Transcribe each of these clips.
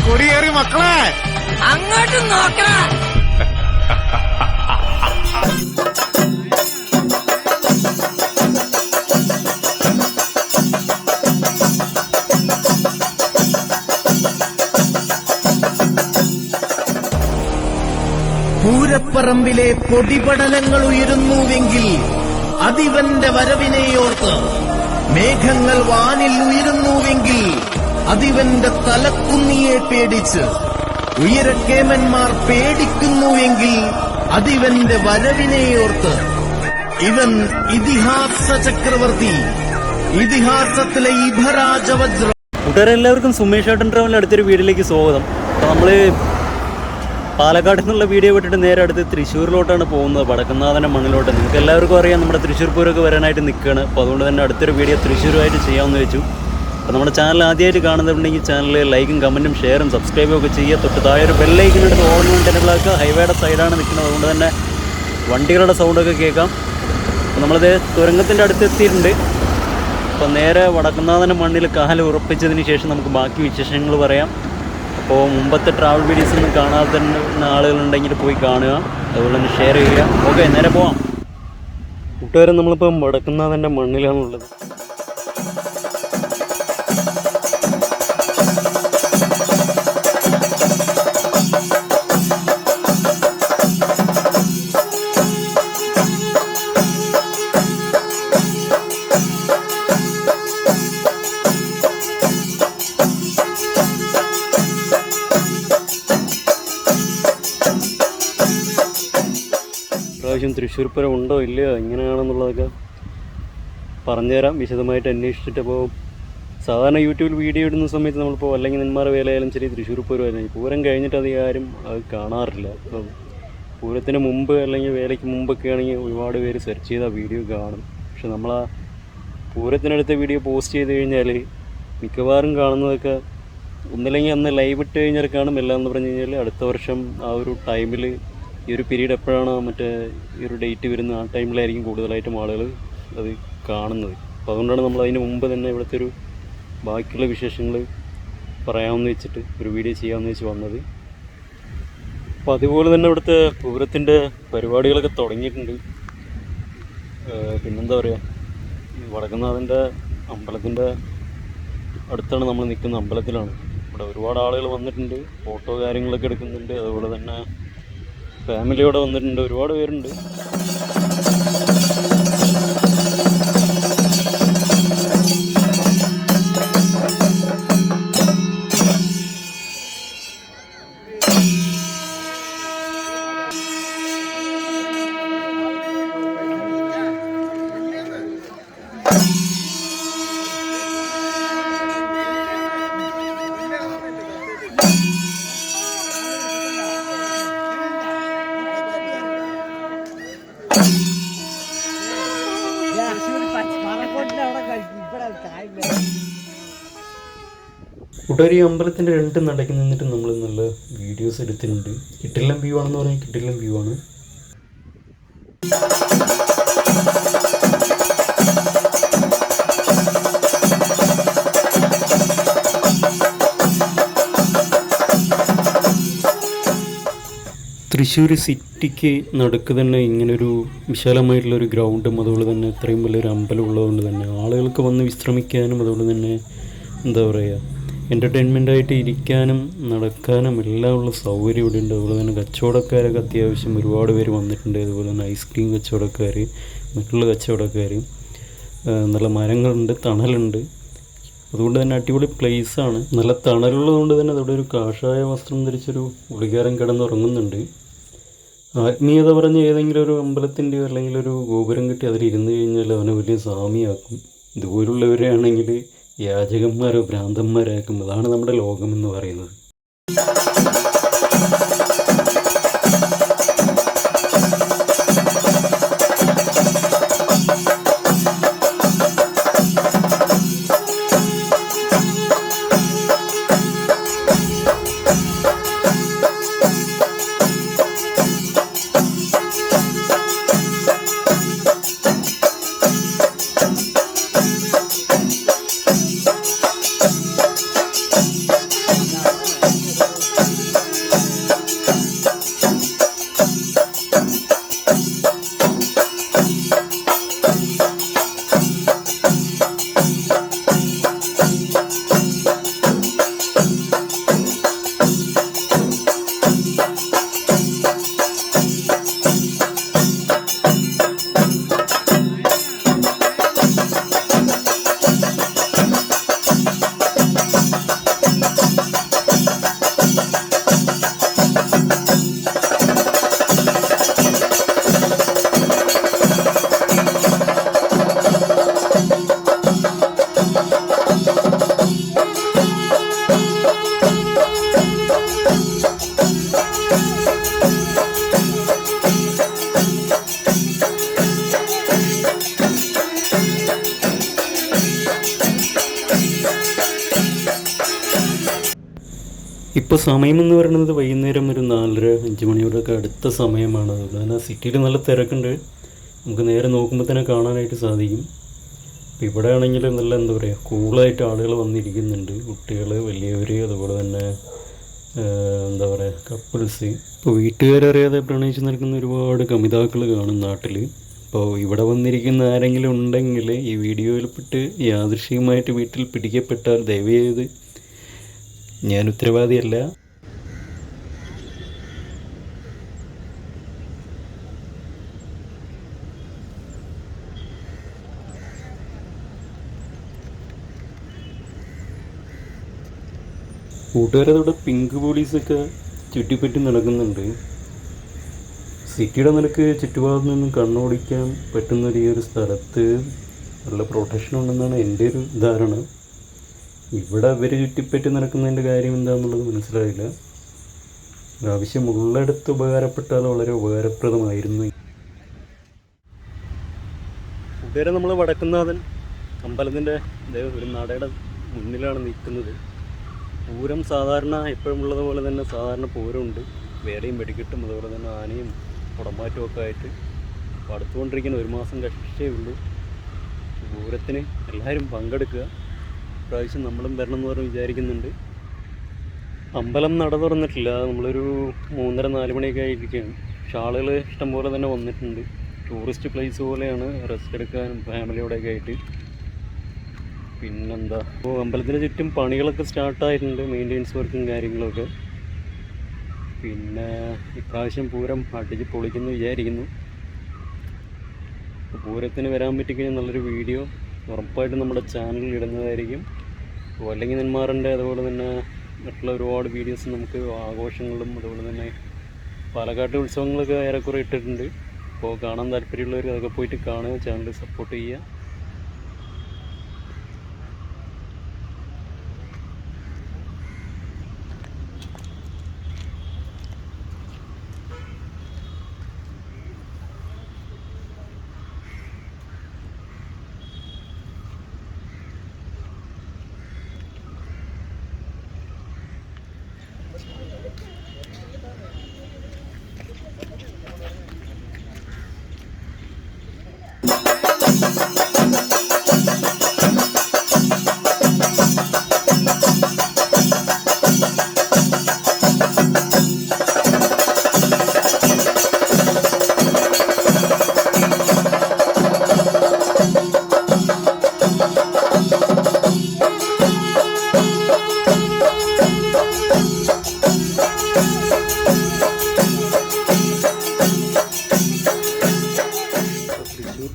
കൊടിയേറി മക്കളെ അങ്ങോട്ട് നോക്കണം. പൂരപ്പറമ്പിലെ പൊടിപടലങ്ങൾ ഉയരുന്നുവെങ്കിൽ അതിവന്റെ വരവിനെയോർത്ത് മേഘങ്ങൾ വാനിൽ ഉയരുന്നുവെങ്കിൽ അതിവന്റെ തലക്കുന്നിയെ പേടിച്ച് ഉയരക്കേമന്മാർ പേടിക്കുന്നുവെങ്കിൽ അതിവന്റെ വരവിനെയോർത്ത് ഇവൻ ഇതിഹാസ ചക്രവർത്തി, ഇതിഹാസത്തിലെ ഇഭരാജവജ്രം. കൂട്ടുകാരെല്ലാവർക്കും സുമേഷ് ഏട്ടൻ ട്രാവലിൻ്റെ അടുത്തൊരു വീഡിയോയിലേക്ക് സ്വാഗതം. അപ്പോൾ നമ്മൾ പാലക്കാട് നിന്നുള്ള വീഡിയോ വിട്ടിട്ട് നേരെ അടുത്ത് തൃശ്ശൂരിലോട്ടാണ് പോകുന്നത്, വടക്കുന്നാഥൻ്റെ മണ്ണിലോട്ട്. നിങ്ങൾക്ക് എല്ലാവർക്കും അറിയാം നമ്മുടെ തൃശ്ശൂർ പൂരമൊക്കെ വരാനായിട്ട് നിൽക്കുകയാണ്. അപ്പോൾ അതുകൊണ്ട് തന്നെ അടുത്തൊരു വീഡിയോ തൃശ്ശൂരുമായിട്ട് ചെയ്യാമെന്ന് വെച്ചു. അപ്പോൾ നമ്മുടെ ചാനൽ ആദ്യമായിട്ട് കാണുന്നുണ്ടെങ്കിൽ ചാനൽ ലൈക്കും കമൻറ്റും ഷെയറും സബ്സ്ക്രൈബും ഒക്കെ ചെയ്യുക. തൊട്ട് താഴെ ഒരു ബെല്ലൈക്കിനെടുത്ത് ഓൺ ടെനബിളാക്കുക. ഹൈവേയുടെ സൈഡാണ് നിൽക്കുന്നത്, അതുകൊണ്ട് തന്നെ വണ്ടികളുടെ സൗണ്ടൊക്കെ കേൾക്കാം. അപ്പോൾ നമ്മളത് തുരങ്കത്തിൻ്റെ അടുത്ത് എത്തിയിട്ടുണ്ട്. അപ്പോൾ നേരെ വടക്കുന്നാഥൻ്റെ മണ്ണിൽ കാല് ഉറപ്പിച്ചതിന് ശേഷം നമുക്ക് ബാക്കി വിശേഷങ്ങൾ പറയാം. അപ്പോൾ മുമ്പത്തെ ട്രാവൽ വീഡിയോസ് ഒന്നും കാണാതെ ആളുകളുണ്ടെങ്കിൽ പോയി കാണുക, അതുപോലെ തന്നെ ഷെയർ ചെയ്യുക. ഓക്കെ, നേരെ പോവാം. കൂട്ടുകാരെ, നമ്മളിപ്പം വടക്കുന്നാഥൻ്റെ മണ്ണിലാണുള്ളത്. പ്രാവശ്യം തൃശ്ശൂർ പൂരം ഉണ്ടോ ഇല്ലയോ എങ്ങനെയാണെന്നുള്ളതൊക്കെ പറഞ്ഞുതരാം, വിശദമായിട്ട് അന്വേഷിച്ചിട്ട്. അപ്പോൾ സാധാരണ യൂട്യൂബിൽ വീഡിയോ ഇടുന്ന സമയത്ത് നമ്മളിപ്പോൾ അല്ലെങ്കിൽ നെന്മാറ വേലയായാലും ശരി, തൃശ്ശൂർ പൂരമായാലും പൂരം കഴിഞ്ഞിട്ട് അധികം ആരും അത് കാണാറില്ല. അപ്പം പൂരത്തിന് മുമ്പ് അല്ലെങ്കിൽ വേലയ്ക്ക് മുമ്പൊക്കെ ആണെങ്കിൽ ഒരുപാട് പേര് സെർച്ച് ചെയ്ത് ആ വീഡിയോ കാണും. പക്ഷെ നമ്മൾ ആ പൂരത്തിനടുത്ത വീഡിയോ പോസ്റ്റ് ചെയ്ത് കഴിഞ്ഞാൽ മിക്കവാറും കാണുന്നതൊക്കെ ഒന്നില്ലെങ്കിൽ അന്ന് ലൈവ് ഇട്ട് കഴിഞ്ഞാൽ കാണും, എല്ലാമെന്ന് പറഞ്ഞു കഴിഞ്ഞാൽ അടുത്ത വർഷം ആ ഒരു ടൈമിൽ ഈ ഒരു പീരീഡ് എപ്പോഴാണ് മറ്റേ ഈ ഒരു ഡേറ്റ് വരുന്നത് ആ ടൈമിലായിരിക്കും കൂടുതലായിട്ടും ആളുകൾ അത് കാണുന്നത്. അപ്പോൾ അതുകൊണ്ടാണ് നമ്മൾ അതിന് മുമ്പ് തന്നെ ഇവിടുത്തെ ഒരു ബാക്കിയുള്ള വിശേഷങ്ങൾ പറയാമെന്ന് വെച്ചിട്ട് ഒരു വീഡിയോ ചെയ്യാമെന്ന് വെച്ച് വന്നത്. അപ്പോൾ അതുപോലെ തന്നെ ഇവിടുത്തെ പൂരത്തിൻ്റെ പരിപാടികളൊക്കെ തുടങ്ങിയിട്ടുണ്ട്. പിന്നെന്താ പറയുക, വടക്കുന്നാഥൻ്റെ അമ്പലത്തിൻ്റെ അടുത്താണ് നമ്മൾ നിൽക്കുന്ന, അമ്പലത്തിലാണ്. ഇവിടെ ഒരുപാട് ആളുകൾ വന്നിട്ടുണ്ട്, ഫോട്ടോ കാര്യങ്ങളൊക്കെ എടുക്കുന്നുണ്ട്. അതുപോലെ തന്നെ ഫാമിലിയോടെ വന്നിട്ടുണ്ട്, ഒരുപാട് പേരുണ്ട്. കൂട്ടുകാർ, ഈ അമ്പലത്തിൻ്റെ രണ്ട് നടക്കി നിന്നിട്ട് നമ്മൾ നല്ല വീഡിയോസ് എടുത്തിട്ടുണ്ട്. കിട്ടില്ലം വ്യൂ ആണെന്ന് പറഞ്ഞാൽ കിട്ടില്ലം വ്യൂ ആണ്. തൃശ്ശൂർ സിറ്റിക്ക് നടുക്ക് തന്നെ ഇങ്ങനൊരു വിശാലമായിട്ടുള്ളൊരു ഗ്രൗണ്ടും അതുപോലെ തന്നെ ഇത്രയും വലിയൊരു അമ്പലം ഉള്ളതുകൊണ്ട് തന്നെ ആളുകൾക്ക് വന്ന് വിശ്രമിക്കാനും അതുപോലെ തന്നെ എന്താ പറയുക എൻ്റർടൈൻമെൻറ്റായിട്ട് ഇരിക്കാനും നടക്കാനും എല്ലാം ഉള്ള സൗകര്യം ഇവിടെ ഉണ്ട്. അതുപോലെ തന്നെ കച്ചവടക്കാരൊക്കെ അത്യാവശ്യം ഒരുപാട് പേര് വന്നിട്ടുണ്ട്. അതുപോലെ തന്നെ ഐസ്ക്രീം കച്ചവടക്കാർ, മറ്റുള്ള കച്ചവടക്കാർ, നല്ല മരങ്ങളുണ്ട്, തണലുണ്ട്. അതുകൊണ്ട് തന്നെ അടിപൊളി പ്ലേസാണ്. നല്ല തണലുള്ളത് കൊണ്ട് തന്നെ അവിടെ ഒരു കാഷായ വസ്ത്രം ധരിച്ചൊരു പുള്ളിക്കാരൻ കിടന്നുറങ്ങുന്നുണ്ട്. ആത്മീയത പറഞ്ഞ് ഏതെങ്കിലും ഒരു അമ്പലത്തിൻ്റെയോ അല്ലെങ്കിൽ ഒരു ഗോപുരം കെട്ടി അതിലിരുന്ന് കഴിഞ്ഞാൽ അവനെ വലിയ സ്വാമിയാക്കും. ഇതുപോലുള്ളവരെയാണെങ്കിൽ യാചകന്മാരോ ഭ്രാന്തന്മാരാക്കും. അതാണ് നമ്മുടെ ലോകമെന്ന് പറയുന്നത്. ഇപ്പോൾ സമയമെന്ന് പറയുന്നത് വൈകുന്നേരം ഒരു 4:30-5 മണിയോടൊക്കെ അടുത്ത സമയമാണ്. അതുകൊണ്ട് തന്നെ സിറ്റിയിൽ നല്ല തിരക്കുണ്ട്. നമുക്ക് നേരെ നോക്കുമ്പോൾ തന്നെ കാണാനായിട്ട് സാധിക്കും. ഇപ്പോൾ ഇവിടെ ആണെങ്കിൽ നല്ല എന്താ പറയുക, കൂളായിട്ട് ആളുകൾ വന്നിരിക്കുന്നുണ്ട്. കുട്ടികൾ, വലിയവർ, അതുപോലെ തന്നെ എന്താ പറയുക, കപ്പിൾസ്. ഇപ്പോൾ വീട്ടുകാരറിയാതെ പ്രണയിച്ച് നടക്കുന്ന ഒരുപാട് കമിതാക്കൾ കാണും നാട്ടിൽ. അപ്പോൾ ഇവിടെ വന്നിരിക്കുന്ന ആരെങ്കിലും ഉണ്ടെങ്കിൽ ഈ വീഡിയോയിൽ പെട്ട് യാദൃശ്ചികമായിട്ട് വീട്ടിൽ പിടിക്കപ്പെട്ടാൽ ദയവേത് ഞാൻ ഉത്തരവാദിയല്ല. കൂട്ടുകാരതോടെ പിങ്ക് പോലീസൊക്കെ ചുറ്റിപ്പറ്റി നടക്കുന്നുണ്ട്. സിറ്റിയുടെ നിലക്ക് ചുറ്റുഭാഗത്തു നിന്നും കണ്ണോടിക്കാൻ പറ്റുന്ന ഈ ഒരു സ്ഥലത്ത് നല്ല പ്രൊട്ടക്ഷൻ ഉണ്ടെന്നാണ് എൻ്റെ ഒരു ധാരണ. ഇവിടെ അവർ ചുറ്റിപ്പറ്റി നടക്കുന്നതിൻ്റെ കാര്യം എന്താണെന്നുള്ളത് മനസ്സിലായില്ല. ആവശ്യമുള്ളിടത്ത് ഉപകാരപ്പെട്ടാൽ വളരെ ഉപകാരപ്രദമായിരുന്നു. കൂട്ടുകാരെ, നമ്മൾ വടക്കുന്നാഥൻ അമ്പലത്തിൻ്റെ ഒരു നടയുടെ മുന്നിലാണ് നിൽക്കുന്നത്. പൂരം സാധാരണ എപ്പോഴുമുള്ളത് പോലെ തന്നെ സാധാരണ പൂരമുണ്ട്. വേലയും വെടിക്കെട്ടും അതുപോലെ തന്നെ ആനയും കുടമാറ്റവും ഒക്കെ ആയിട്ട് അടുത്തുകൊണ്ടിരിക്കുന്ന 1 മാസം കഷ്ടേ ഉള്ളൂ. പൂരത്തിന് എല്ലാവരും പങ്കെടുക്കുക. പ്രാവശ്യം നമ്മളും വരണം എന്ന് പറഞ്ഞ് വിചാരിക്കുന്നുണ്ട്. അമ്പലം നട തുറന്നിട്ടില്ല. നമ്മളൊരു 3:30-4 മണിയൊക്കെ ആയിരിക്കുകയാണ്. പക്ഷെ ആളുകൾ ഇഷ്ടംപോലെ തന്നെ വന്നിട്ടുണ്ട്. ടൂറിസ്റ്റ് പ്ലേസ് പോലെയാണ്, റെസ്റ്റ് എടുക്കാനും ഫാമിലിയോടെയൊക്കെ ആയിട്ട്. പിന്നെന്താ, ഇപ്പോൾ അമ്പലത്തിന് ചുറ്റും പണികളൊക്കെ സ്റ്റാർട്ടായിട്ടുണ്ട്, മെയിൻ്റെനൻസ് വർക്കും കാര്യങ്ങളൊക്കെ. പിന്നെ ഇപ്രാവശ്യം പൂരം അടിച്ച് പൊളിക്കുന്നു വിചാരിക്കുന്നു. പൂരത്തിന് വരാൻ പറ്റിക്കഴിഞ്ഞാൽ നല്ലൊരു വീഡിയോ ഉറപ്പായിട്ടും നമ്മുടെ ചാനലിൽ ഇടുന്നതായിരിക്കും. അല്ലെങ്കിൽ നെന്മാറിൻ്റെ അതുപോലെ തന്നെ മറ്റുള്ള ഒരുപാട് വീഡിയോസ് നമുക്ക് ആഘോഷങ്ങളും അതുപോലെ തന്നെ പാലക്കാട്ട് ഉത്സവങ്ങളൊക്കെ ഏറെക്കുറെ ഇട്ടിട്ടുണ്ട്. അപ്പോൾ കാണാൻ താല്പര്യമുള്ളവർ അതൊക്കെ പോയിട്ട് കാണുക, ചാനൽ സപ്പോർട്ട് ചെയ്യുക.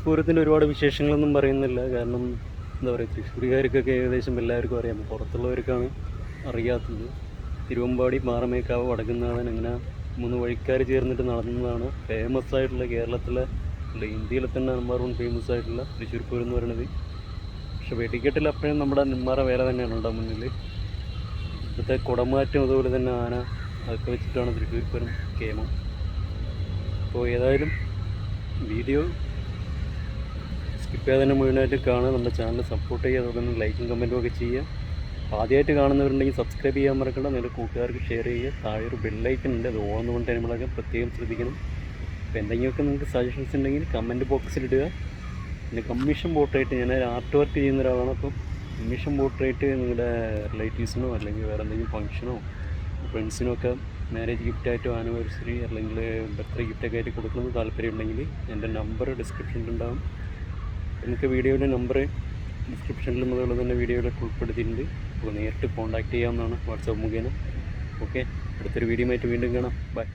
പൂരത്തിൻ്റെ ഒരുപാട് വിശേഷങ്ങളൊന്നും പറയുന്നില്ല. കാരണം എന്താ പറയുക, തൃശ്ശൂരുകാർക്കൊക്കെ ഏകദേശം എല്ലാവർക്കും അറിയാം. പുറത്തുള്ളവർക്കാണ് അറിയാത്തത്. തിരുവമ്പാടി, പാറമേക്കാവ്, വടക്കുന്നാഥൻ അങ്ങനെ 3 വഴിക്കാർ ചേർന്നിട്ട് നടന്നതാണ് ഫേമസ് ആയിട്ടുള്ള കേരളത്തിലെ അല്ല ഇന്ത്യയിലെ തന്നെ നമ്പർ 1 ഫേമസ് ആയിട്ടുള്ള തൃശ്ശൂർ പൂരം എന്ന് പറയുന്നത്. പക്ഷെ വെടിക്കെട്ടിൽ അപ്പോഴും നമ്മുടെ നെന്മാറ വേല തന്നെയാണ് ഉണ്ടാകും മുന്നിൽ. ഇപ്പോഴത്തെ കുടമാറ്റം അതുപോലെ തന്നെ ആന അതൊക്കെ വെച്ചിട്ടാണ് തൃശ്ശൂർ പൂരം കേമം. അപ്പോൾ ഏതായാലും വീഡിയോ സ്കിപ്പ് ചെയ്യാതെ തന്നെ മുഴുവനായിട്ട് കാണുക. നമ്മുടെ ചാനൽ സപ്പോർട്ട് ചെയ്യുക, അതുപോലെ തന്നെ ലൈക്കും കമൻറ്റും ഒക്കെ ചെയ്യുക. ആദ്യമായിട്ട് കാണുന്നവരുണ്ടെങ്കിൽ സബ്സ്ക്രൈബ് ചെയ്യാൻ മറക്കണ്ട. നിങ്ങളുടെ കൂട്ടുകാർക്ക് ഷെയർ ചെയ്യുക. താഴെ ഒരു ബെല്ലൈക്കൻ ഉണ്ട്, അത് ഓൺ കൊണ്ട് നമ്മളൊക്കെ പ്രത്യേകം ശ്രദ്ധിക്കണം. അപ്പോൾ എന്തെങ്കിലുമൊക്കെ നിങ്ങൾക്ക് സജഷൻസ് ഉണ്ടെങ്കിൽ കമൻറ്റ് ബോക്സിലിടുക. പിന്നെ കമ്മീഷൻ പോർട്രേറ്റ്, ഞാൻ ആർട്ട് വർക്ക് ചെയ്യുന്ന ഒരാളാണ്. അപ്പം കമ്മീഷൻ പോർട്രേറ്റ് നിങ്ങളുടെ റിലേറ്റീവ്സിനോ അല്ലെങ്കിൽ വേറെ എന്തെങ്കിലും ഫംഗ്ഷനോ ഫ്രണ്ട്സിനോ ഒക്കെ മാരേജ് ഗിഫ്റ്റായിട്ടോ ആനിവേഴ്സറി അല്ലെങ്കിൽ ബർത്ത്ഡേ ഗിഫ്റ്റൊക്കെ ആയിട്ട് കൊടുക്കണമെന്ന് താല്പര്യമുണ്ടെങ്കിൽ എൻ്റെ നമ്പർ ഡിസ്ക്രിപ്ഷനിലുണ്ടാകും. നമുക്ക് വീഡിയോയുടെ നമ്പർ ഡിസ്ക്രിപ്ഷനിലും അതുപോലെ തന്നെ വീഡിയോയിലൊക്കെ ഉൾപ്പെടുത്തിയിട്ടുണ്ട്. അപ്പോൾ നേരിട്ട് കോൺടാക്റ്റ് ചെയ്യാവുന്നതാണ് വാട്സാപ്പ് മുഖേന. ഓക്കെ, അടുത്തൊരു വീഡിയോ ആയിട്ട് വീണ്ടും കാണാം. ബൈ.